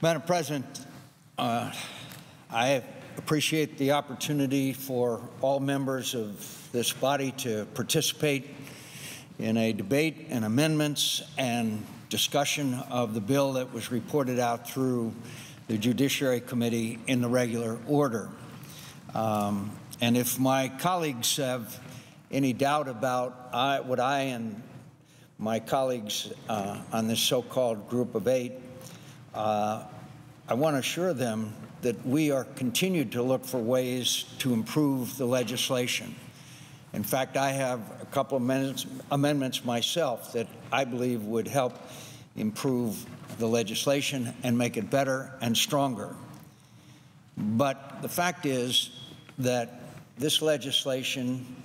Madam President, I appreciate the opportunity for all members of this body to participate in a debate and amendments and discussion of the bill that was reported out through the Judiciary Committee in the regular order. And if my colleagues have any doubt about what I and my colleagues on this so-called Group of Eight, I want to assure them that we are continued to look for ways to improve the legislation. In fact, I have a couple of amendments myself that I believe would help improve the legislation and make it better and stronger. But the fact is that this legislation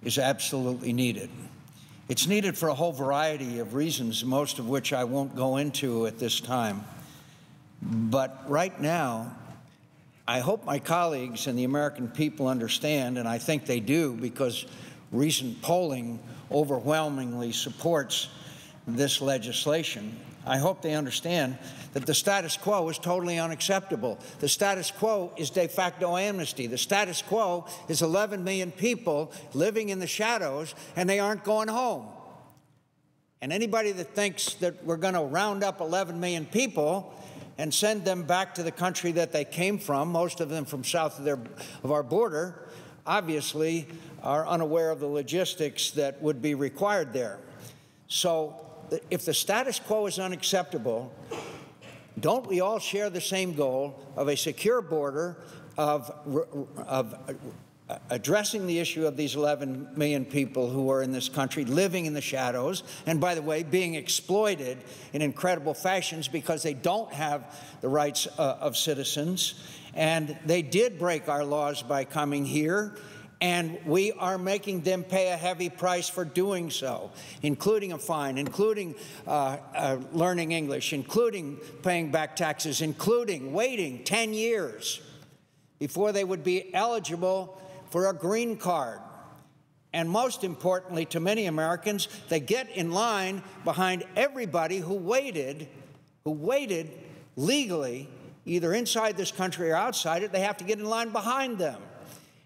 is absolutely needed. It's needed for a whole variety of reasons, most of which I won't go into at this time. But right now, I hope my colleagues and the American people understand, and I think they do because recent polling overwhelmingly supports this legislation. I hope they understand that the status quo is totally unacceptable. The status quo is de facto amnesty. The status quo is 11 million people living in the shadows, and they aren't going home. And anybody that thinks that we're going to round up 11 million people and send them back to the country that they came from, most of them from south of our border, obviously are unaware of the logistics that would be required there. So if the status quo is unacceptable, don't we all share the same goal of a secure border, of addressing the issue of these 11 million people who are in this country living in the shadows, and by the way, being exploited in incredible fashions because they don't have the rights of citizens, and they did break our laws by coming here, and we are making them pay a heavy price for doing so, including a fine, including learning English, including paying back taxes, including waiting 10 years before they would be eligible for a green card. And most importantly to many Americans, they get in line behind everybody who waited legally, either inside this country or outside it. They have to get in line behind them.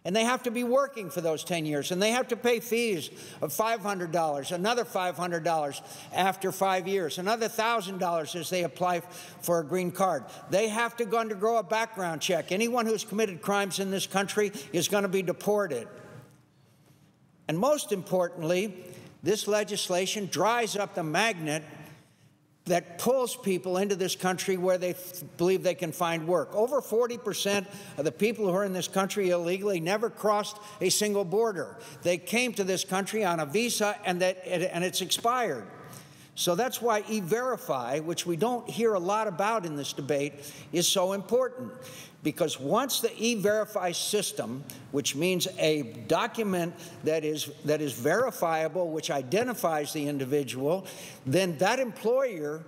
And they have to be working for those 10 years. And they have to pay fees of $500, another $500 after 5 years, another $1,000 as they apply for a green card. They have to undergo a background check. Anyone who's committed crimes in this country is going to be deported. And most importantly, this legislation dries up the magnet that pulls people into this country where they believe they can find work. Over 40% of the people who are in this country illegally never crossed a single border. They came to this country on a visa, and it's expired. So that's why E-Verify, which we don't hear a lot about in this debate, is so important. Because once the E-Verify system, which means a document that is verifiable, which identifies the individual, then that employer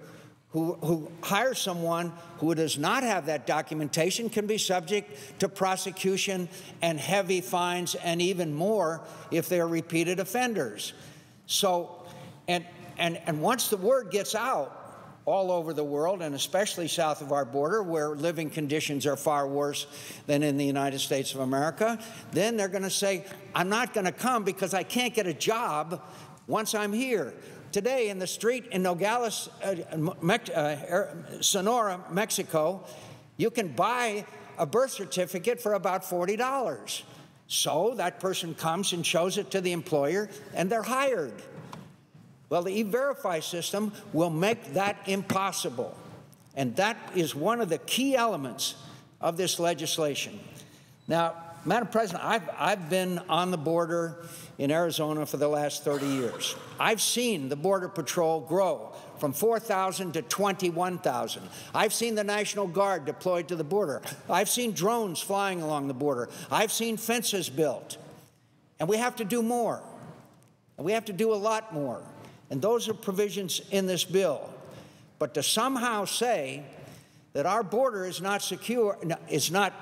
who hires someone who does not have that documentation can be subject to prosecution and heavy fines and even more if they're repeated offenders. So, and once the word gets out all over the world, and especially south of our border, where living conditions are far worse than in the United States of America, then they're going to say, I'm not going to come because I can't get a job once I'm here. Today in the street in Nogales, Sonora, Mexico, you can buy a birth certificate for about $40. So that person comes and shows it to the employer, and they're hired. Well, the E-Verify system will make that impossible, and that is one of the key elements of this legislation. Now, Madam President, I've been on the border in Arizona for the last 30 years. I've seen the Border Patrol grow from 4,000 to 21,000. I've seen the National Guard deployed to the border. I've seen drones flying along the border. I've seen fences built. And we have to do more. And we have to do a lot more. And those are provisions in this bill. But to somehow say that our border is not secure, that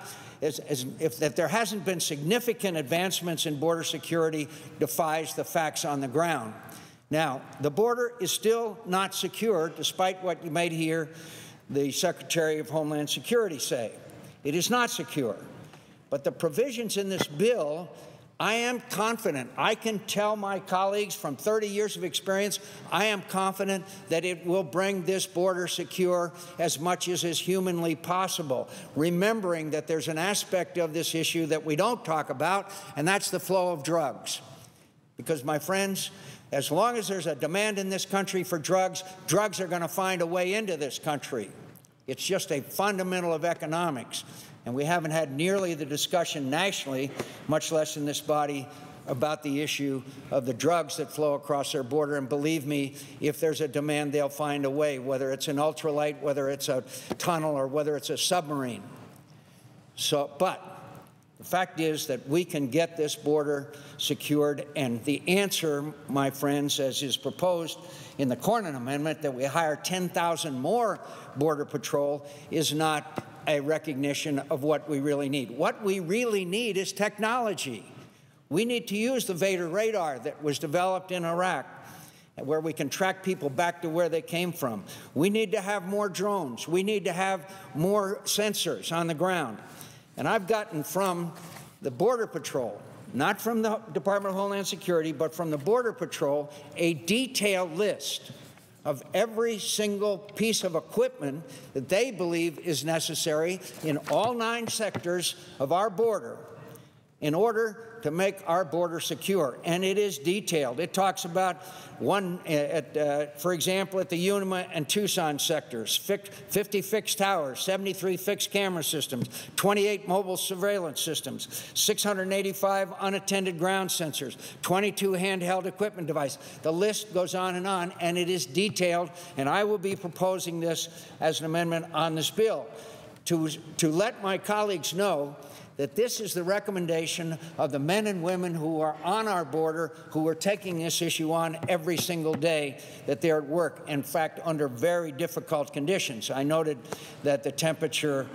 there hasn't been significant advancements in border security defies the facts on the ground. Now, the border is still not secure, despite what you might hear the Secretary of Homeland Security say. It is not secure. But the provisions in this bill, I am confident, I can tell my colleagues from 30 years of experience, I am confident that it will bring this border secure as much as is humanly possible, remembering that there's an aspect of this issue that we don't talk about, and that's the flow of drugs. Because, my friends, as long as there's a demand in this country for drugs, drugs are going to find a way into this country. It's just a fundamental of economics. And we haven't had nearly the discussion nationally, much less in this body, about the issue of the drugs that flow across our border. And believe me, if there's a demand, they'll find a way, whether it's an ultralight, whether it's a tunnel, or whether it's a submarine. But the fact is that we can get this border secured, and the answer, my friends, as is proposed in the Cornyn Amendment, that we hire 10,000 more Border Patrol, is not a recognition of what we really need. What we really need is technology. We need to use the Vader radar that was developed in Iraq, where we can track people back to where they came from. We need to have more drones. We need to have more sensors on the ground. And I've gotten from the Border Patrol, not from the Department of Homeland Security, but from the Border Patrol, a detailed list of every single piece of equipment that they believe is necessary in all 9 sectors of our border in order to make our border secure. And it is detailed. It talks about for example, at the Yuma and Tucson sectors, 50 fixed towers, 73 fixed camera systems, 28 mobile surveillance systems, 685 unattended ground sensors, 22 handheld equipment devices. The list goes on, and it is detailed, and I will be proposing this as an amendment on this bill to let my colleagues know that this is the recommendation of the men and women who are on our border, who are taking this issue on every single day that they're at work, in fact, under very difficult conditions. I noted that the temperature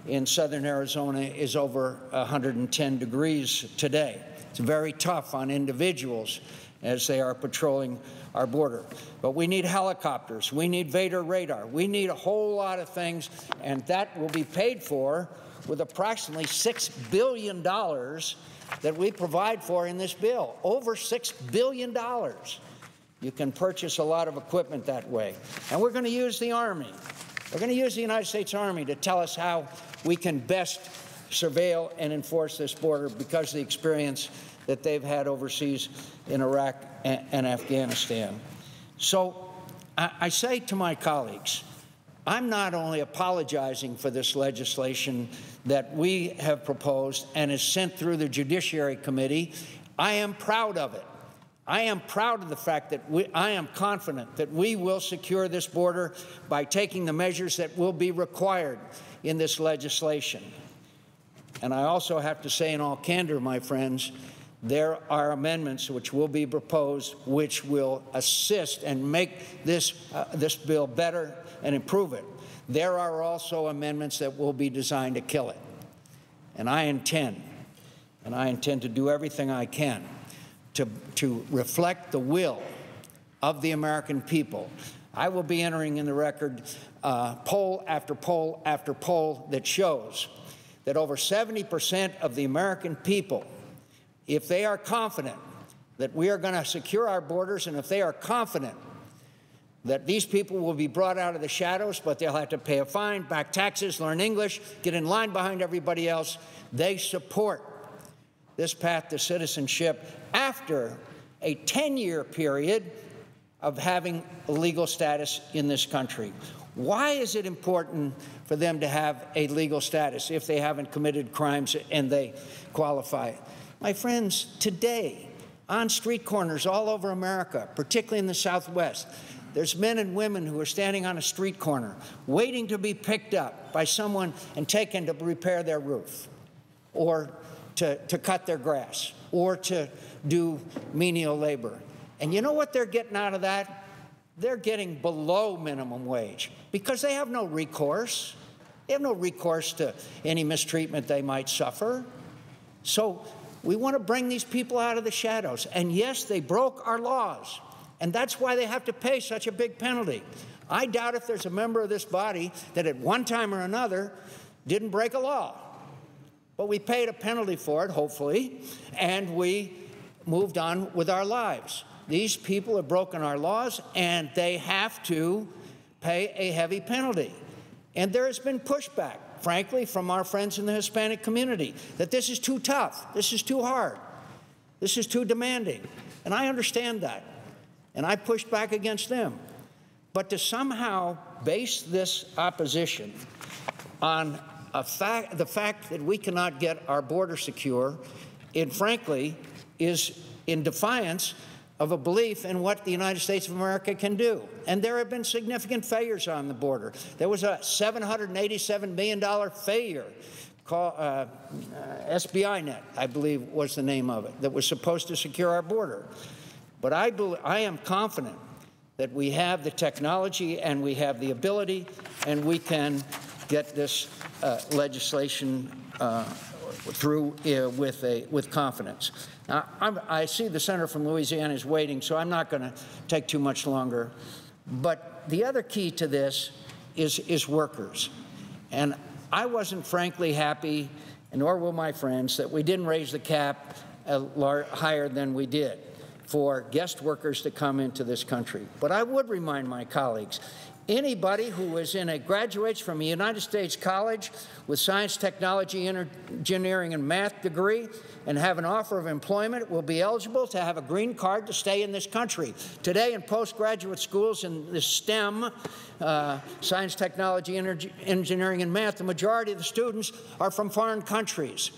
in southern Arizona is over 110 degrees today. It's very tough on individuals as they are patrolling our border. But we need helicopters. We need Vader radar. We need a whole lot of things, and that will be paid for with approximately $6 billion that we provide for in this bill. Over $6 billion. You can purchase a lot of equipment that way. And we're going to use the Army. We're going to use the United States Army to tell us how we can best surveil and enforce this border because of the experience that they've had overseas in Iraq and Afghanistan. So I say to my colleagues, I'm not only apologizing for this legislation that we have proposed and is sent through the Judiciary Committee, I am proud of it. I am proud of the fact that I am confident that we will secure this border by taking the measures that will be required in this legislation. And I also have to say in all candor, my friends, there are amendments which will be proposed which will assist and make this bill better and improve it. There are also amendments that will be designed to kill it. And I intend to do everything I can to reflect the will of the American people. I will be entering in the record poll after poll after poll that shows that over 70% of the American people, if they are confident that we are going to secure our borders, and if they are confident that these people will be brought out of the shadows, but they'll have to pay a fine, back taxes, learn English, get in line behind everybody else, they support this path to citizenship after a 10-year period of having a legal status in this country. Why is it important for them to have a legal status if they haven't committed crimes and they qualify? My friends, today, on street corners all over America, particularly in the Southwest, there's men and women who are standing on a street corner waiting to be picked up by someone and taken to repair their roof or to cut their grass or to do menial labor. And you know what they're getting out of that? They're getting below minimum wage because they have no recourse. They have no recourse to any mistreatment they might suffer. So we want to bring these people out of the shadows. And yes, they broke our laws. And that's why they have to pay such a big penalty. I doubt if there's a member of this body that at one time or another didn't break a law. But we paid a penalty for it, hopefully, and we moved on with our lives. These people have broken our laws, and they have to pay a heavy penalty. And there has been pushback, frankly, from our friends in the Hispanic community, that this is too tough, this is too hard, this is too demanding. And I understand that, and I pushed back against them. But to somehow base this opposition on the fact that we cannot get our border secure, it frankly is in defiance of a belief in what the United States of America can do. And there have been significant failures on the border. There was a $787 million failure called SBI Net, I believe was the name of it, that was supposed to secure our border. But I am confident that we have the technology and we have the ability, and we can get this legislation through with confidence. Now, I see the senator from Louisiana is waiting, so I'm not going to take too much longer. But the other key to this is workers. And I wasn't frankly happy, and nor will my friends, that we didn't raise the cap higher than we did for guest workers to come into this country. But I would remind my colleagues, anybody who graduates from a United States college with science, technology, engineering, and math degree and have an offer of employment will be eligible to have a green card to stay in this country. Today, in postgraduate schools in the STEM, science, technology, engineering, and math, the majority of the students are from foreign countries.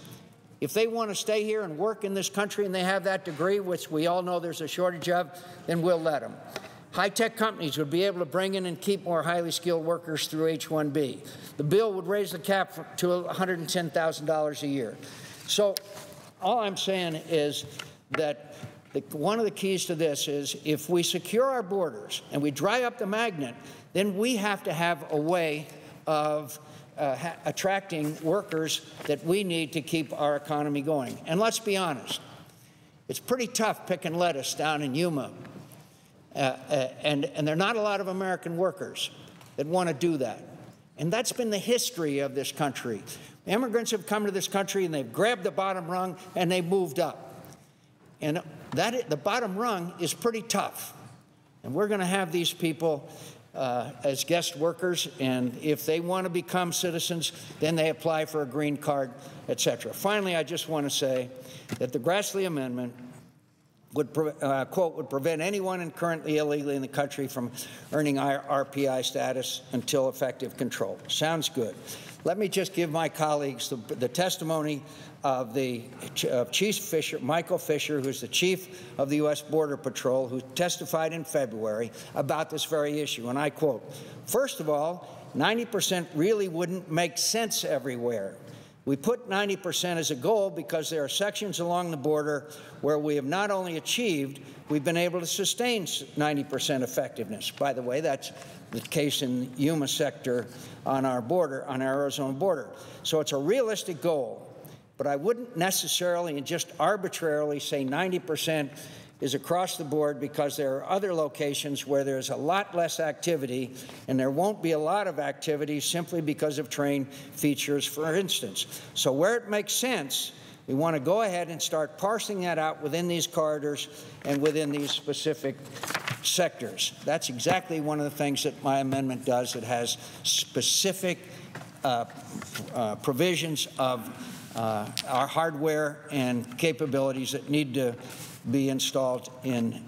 If they want to stay here and work in this country and they have that degree, which we all know there's a shortage of, then we'll let them. High-tech companies would be able to bring in and keep more highly skilled workers through H-1B. The bill would raise the cap to $110,000 a year. So all I'm saying is that one of the keys to this is if we secure our borders and we dry up the magnet, then we have to have a way of attracting workers that we need to keep our economy going. And let's be honest, it's pretty tough picking lettuce down in Yuma. And there are not a lot of American workers that want to do that. And that's been the history of this country. Immigrants have come to this country and they've grabbed the bottom rung and they've moved up. And the bottom rung is pretty tough. And we're going to have these people as guest workers, and if they want to become citizens, then they apply for a green card, et cetera. Finally, I just want to say that the Grassley Amendment would, quote, would prevent anyone currently illegally in the country from earning RPI status until effective control. Sounds good. Let me just give my colleagues the testimony of Chief Fisher, Michael Fisher, who's the chief of the U.S. Border Patrol, who testified in February about this very issue. And I quote, "First of all, 90% really wouldn't make sense everywhere. We put 90% as a goal because there are sections along the border where we have not only achieved, we've been able to sustain 90% effectiveness." By the way, that's the case in the Yuma sector on our border, on our Arizona border. So it's a realistic goal, but I wouldn't necessarily and just arbitrarily say 90% is across the board, because there are other locations where there's a lot less activity, and there won't be a lot of activity simply because of train features, for instance. So where it makes sense, we want to go ahead and start parsing that out within these corridors and within these specific sectors. That's exactly one of the things that my amendment does. It has specific provisions of our hardware and capabilities that need to be installed in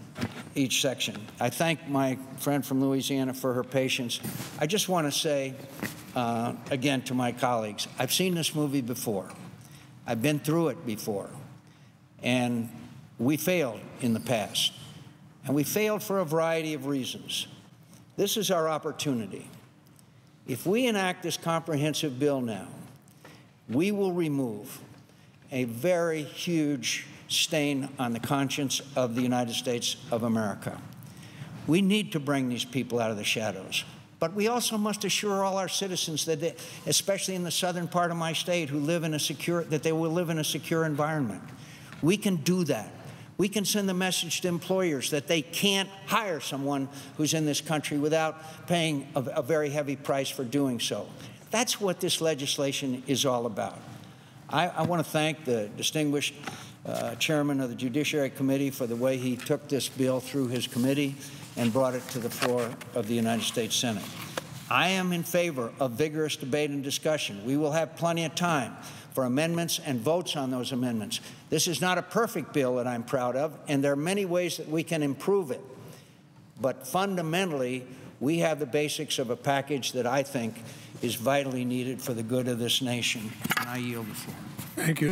each section. I thank my friend from Louisiana for her patience. I just want to say, again, to my colleagues, I've seen this movie before. I've been through it before. And we failed in the past. And we failed for a variety of reasons. This is our opportunity. If we enact this comprehensive bill now, we will remove a very huge stain on the conscience of the United States of America. We need to bring these people out of the shadows. But we also must assure all our citizens that they, especially in the southern part of my state, who live in a secure, that they will live in a secure environment. We can do that We can send the message to employers that they can't hire someone who's in this country without paying a very heavy price for doing so. That's what this legislation is all about. I want to thank the distinguished chairman of the Judiciary Committee for the way he took this bill through his committee and brought it to the floor of the United States Senate. I am in favor of vigorous debate and discussion. We will have plenty of time for amendments and votes on those amendments. This is not a perfect bill that I'm proud of, and there are many ways that we can improve it. But fundamentally, we have the basics of a package that I think is vitally needed for the good of this nation. And I yield the floor. Thank you.